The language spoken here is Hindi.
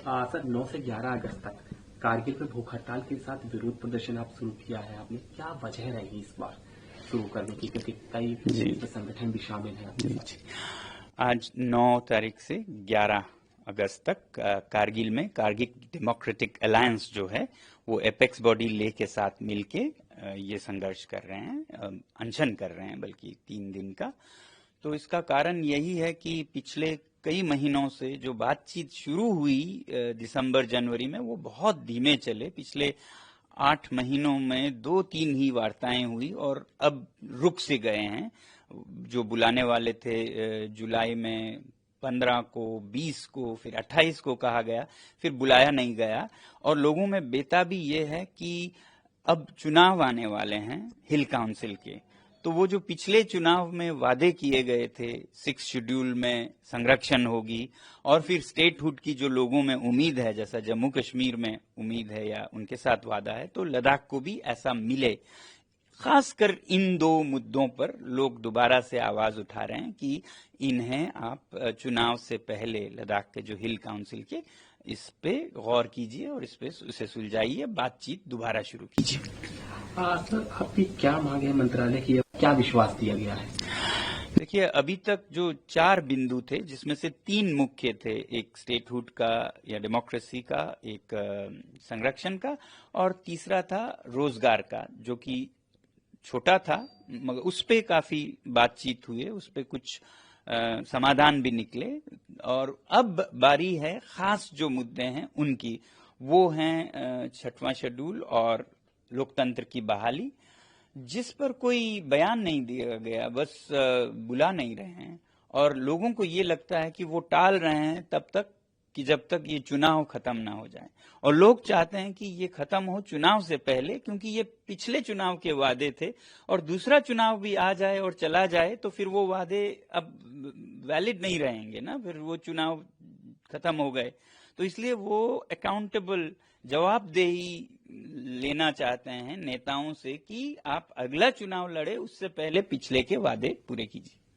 सर 9 से 11 अगस्त तक कारगिल में भूख हड़ताल के साथ विरोध प्रदर्शन आप शुरू किया है आपने, क्या वजह रही इस बार शुरू करने की, क्योंकि कई संगठन भी शामिल हैं आपके साथ? आज 9 तारीख से 11 अगस्त तक कारगिल में कारगिल डेमोक्रेटिक अलायंस जो है वो एपेक्स बॉडी ले के साथ मिलके ये संघर्ष कर रहे हैं, अनशन कर रहे हैं, बल्कि 3 दिन का। तो इसका कारण यही है कि पिछले कई महीनों से जो बातचीत शुरू हुई दिसंबर जनवरी में, वो बहुत धीमे चले। पिछले 8 महीनों में 2-3 ही वार्ताएं हुई और अब रुक से गए हैं। जो बुलाने वाले थे जुलाई में 15 को, 20 को, फिर 28 को कहा गया, फिर बुलाया नहीं गया। और लोगों में बेताबी ये है कि अब चुनाव आने वाले हैं हिल काउंसिल के, तो वो जो पिछले चुनाव में वादे किए गए थे, 6 शेड्यूल में संरक्षण होगी और फिर स्टेटहुड की जो लोगों में उम्मीद है, जैसा जम्मू कश्मीर में उम्मीद है या उनके साथ वादा है, तो लद्दाख को भी ऐसा मिले। खासकर इन 2 मुद्दों पर लोग दोबारा से आवाज उठा रहे हैं कि इन्हें आप चुनाव से पहले लद्दाख के जो हिल काउंसिल के, इस पे गौर कीजिए और इस पे उसे सुलझाइए, बातचीत दोबारा शुरू कीजिए। सर आपकी क्या मांग है मंत्रालय की, क्या विश्वास दिया गया है? देखिए, अभी तक जो 4 बिंदु थे, जिसमें से 3 मुख्य थे, एक स्टेटहुड का या डेमोक्रेसी का, एक संरक्षण का और तीसरा था रोजगार का, जो कि छोटा था मगर उस पे काफी बातचीत हुई, उस पे कुछ समाधान भी निकले। और अब बारी है खास जो मुद्दे हैं उनकी, वो हैं 6वां शेड्यूल और लोकतंत्र की बहाली, जिस पर कोई बयान नहीं दिया गया, बस बुला नहीं रहे हैं। और लोगों को ये लगता है कि वो टाल रहे हैं तब तक कि जब तक ये चुनाव खत्म ना हो जाए। और लोग चाहते हैं कि ये खत्म हो चुनाव से पहले, क्योंकि ये पिछले चुनाव के वादे थे और दूसरा चुनाव भी आ जाए और चला जाए तो फिर वो वादे अब वैलिड नहीं रहेंगे ना, फिर वो चुनाव खत्म हो गए। तो इसलिए वो अकाउंटेबल, जवाबदेही लेना चाहते हैं नेताओं से कि आप अगला चुनाव लड़े उससे पहले पिछले के वादे पूरे कीजिए।